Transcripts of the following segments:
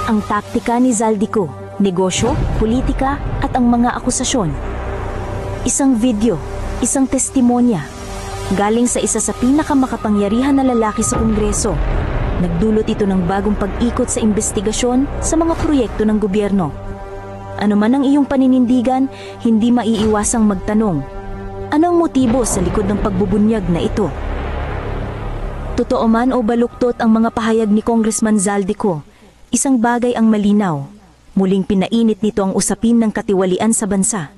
Ang taktika ni Zaldico, negosyo, politika at ang mga akusasyon. Isang video, isang testimonya, galing sa isa sa pinakamakapangyarihan na lalaki sa Kongreso. Nagdulot ito ng bagong pag-ikot sa investigasyon sa mga proyekto ng gobyerno. Ano man ang iyong paninindigan, hindi maiiwasang magtanong, anong motibo sa likod ng pagbubunyag na ito? Totoo man o baluktot ang mga pahayag ni Congressman Zaldico, isang bagay ang malinaw. Muling pinainit nito ang usapin ng katiwalian sa bansa.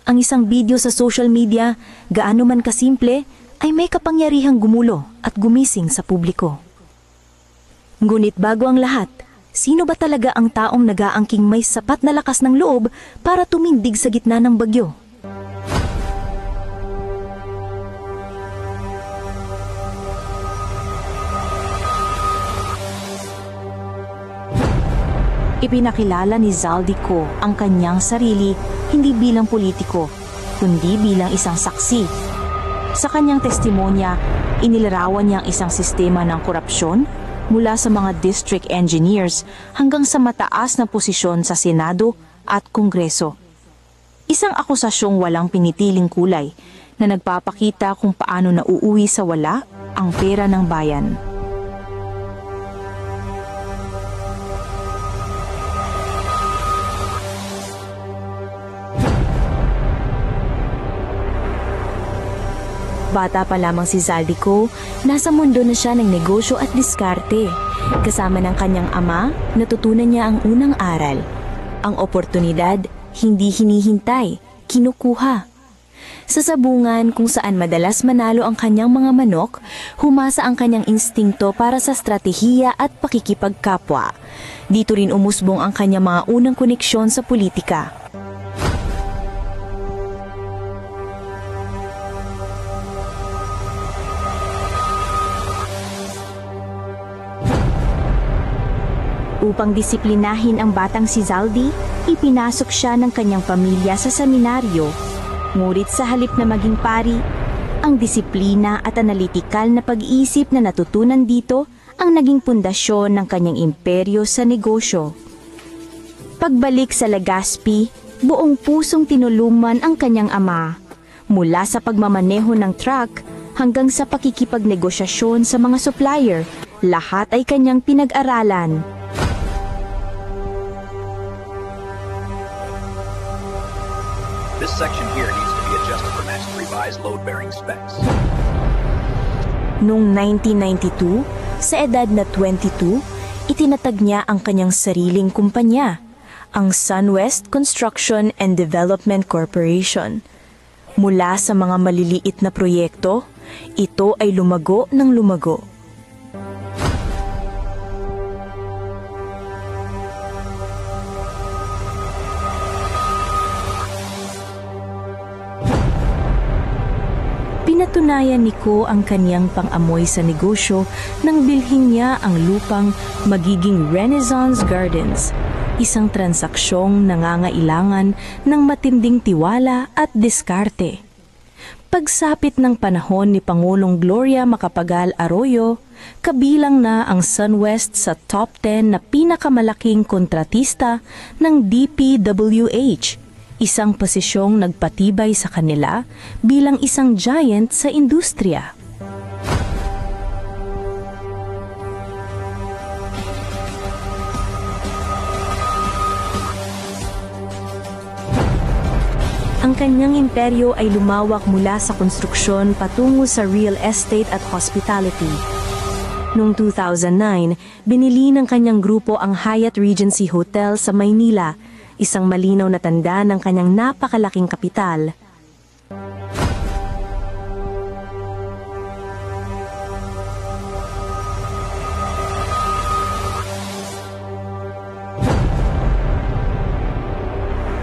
Ang isang video sa social media, gaano man kasimple, ay may kapangyarihang gumulo at gumising sa publiko. Ngunit bago ang lahat, sino ba talaga ang taong nag-aangking may sapat na lakas ng loob para tumindig sa gitna ng bagyo? Ipinakilala ni Zaldico ang kanyang sarili hindi bilang politiko, kundi bilang isang saksi. Sa kanyang testimonya, inilarawan niya ang isang sistema ng korupsyon mula sa mga district engineers hanggang sa mataas na posisyon sa Senado at Kongreso. Isang akusasyong walang pinitiling kulay na nagpapakita kung paano nauuwi sa wala ang pera ng bayan. Bata pa lamang si Zaldico, nasa mundo na siya ng negosyo at diskarte. Kasama ng kanyang ama, natutunan niya ang unang aral. Ang oportunidad, hindi hinihintay, kinukuha. Sa sabungan kung saan madalas manalo ang kanyang mga manok, humasa ang kanyang instingto para sa stratehiya at pakikipagkapwa. Dito rin umusbong ang kanyang mga unang koneksyon sa politika. Upang disiplinahin ang batang si Zaldi, ipinasok siya ng kanyang pamilya sa seminaryo. Ngunit sa halip na maging pari, ang disiplina at analitikal na pag-iisip na natutunan dito ang naging pundasyon ng kanyang imperyo sa negosyo. Pagbalik sa Legazpi, buong pusong tinulungan ang kanyang ama. Mula sa pagmamaneho ng truck hanggang sa pakikipagnegosasyon sa mga supplier, lahat ay kanyang pinag-aralan. This section here needs to be adjusted to match the revised load-bearing specs. Noong 1992, sa edad na 22, itinatag niya ang kanyang sariling kumpanya, ang SunWest Construction and Development Corporation. Mula sa mga maliliit na proyekto, ito ay lumago ng lumago. Pinatunayan ni Ko ang kaniyang pang-amoy sa negosyo nang bilhin niya ang lupang magiging Renaissance Gardens, isang transaksyong nangangailangan ng matinding tiwala at diskarte. Pagsapit ng panahon ni Pangulong Gloria Macapagal Arroyo, kabilang na ang SunWest sa top 10 na pinakamalaking kontratista ng DPWH, isang posisyong nagpatibay sa kanila bilang isang giant sa industriya. Ang kanyang imperyo ay lumawak mula sa konstruksyon patungo sa real estate at hospitality. Noong 2009, binili ng kanyang grupo ang Hyatt Regency Hotel sa Maynila, isang malinaw na tanda ng kanyang napakalaking kapital.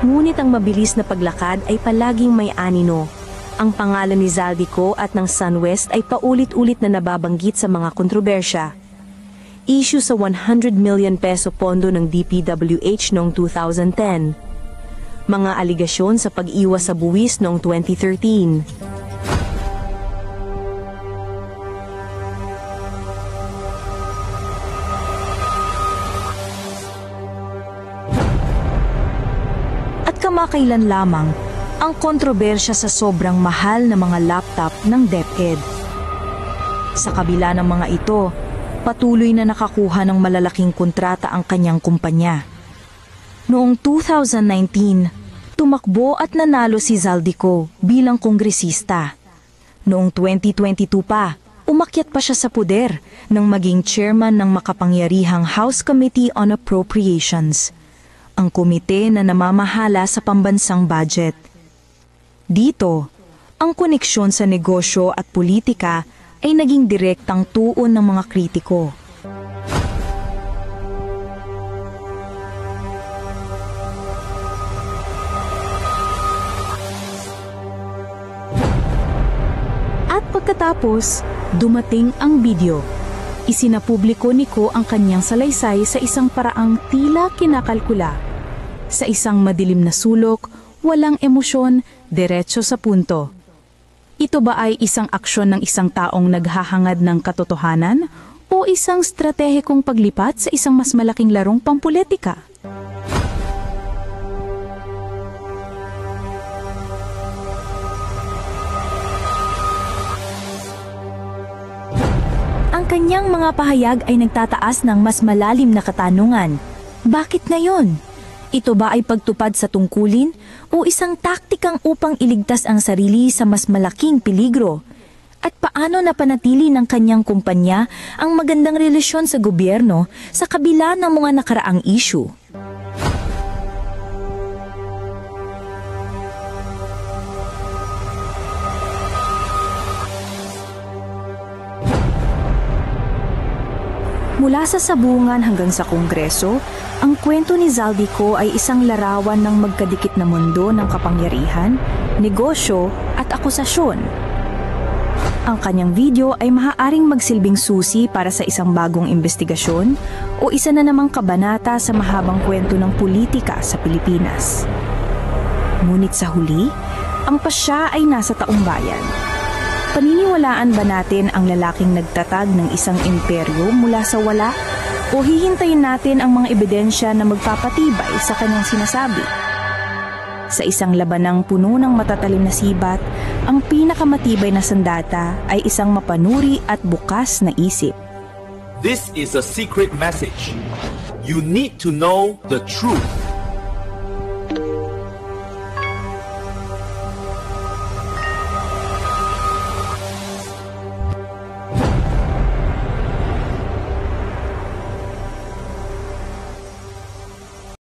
Ngunit ang mabilis na paglakad ay palaging may anino. Ang pangalan ni Zaldico at ng SunWest ay paulit-ulit na nababanggit sa mga kontrobersya. Issue sa 100 million peso pondo ng DPWH noong 2010. Mga aligasyon sa pag-iwas sa buwis noong 2013. kamakailan lamang ang kontrobersya sa sobrang mahal na mga laptop ng DepEd. Sa kabila ng mga ito, patuloy na nakakuha ng malalaking kontrata ang kanyang kumpanya. Noong 2019, tumakbo at nanalo si Zaldico bilang kongresista. Noong 2022 pa, umakyat pa siya sa puder nang maging chairman ng makapangyarihang House Committee on Appropriations, ang komite na namamahala sa pambansang budget. Dito, ang koneksyon sa negosyo at politika ay naging direktang tuon ng mga kritiko. At pagkatapos, dumating ang video. Isinapubliko ni Ko ang kanyang salaysay sa isang paraang tila kinakalkula. Sa isang madilim na sulok, walang emosyon, diretso sa punto. Ito ba ay isang aksyon ng isang taong naghahangad ng katotohanan o isang stratehikong paglipat sa isang mas malaking larong pampulitika? Ang kanyang mga pahayag ay nagtataas ng mas malalim na katanungan. Bakit ngayon? Ito ba ay pagtupad sa tungkulin o isang taktikang upang iligtas ang sarili sa mas malaking peligro? At paano napanatili ng kanyang kumpanya ang magandang relasyon sa gobyerno sa kabila ng mga nakaraang issue? Mula sa sabungan hanggang sa Kongreso, ang kwento ni Zaldico ay isang larawan ng magkadikit na mundo ng kapangyarihan, negosyo at akusasyon. Ang kanyang video ay maaaring magsilbing susi para sa isang bagong investigasyon o isa na namang kabanata sa mahabang kwento ng politika sa Pilipinas. Ngunit sa huli, ang pasya ay nasa taong bayan. Paniniwalaan ba natin ang lalaking nagtatag ng isang imperyo mula sa wala? O hihintayin natin ang mga ebidensya na magpapatibay sa kanyang sinasabi? Sa isang labanang puno ng matatalim na sibat, ang pinakamatibay na sandata ay isang mapanuri at bukas na isip. This is a secret message. You need to know the truth.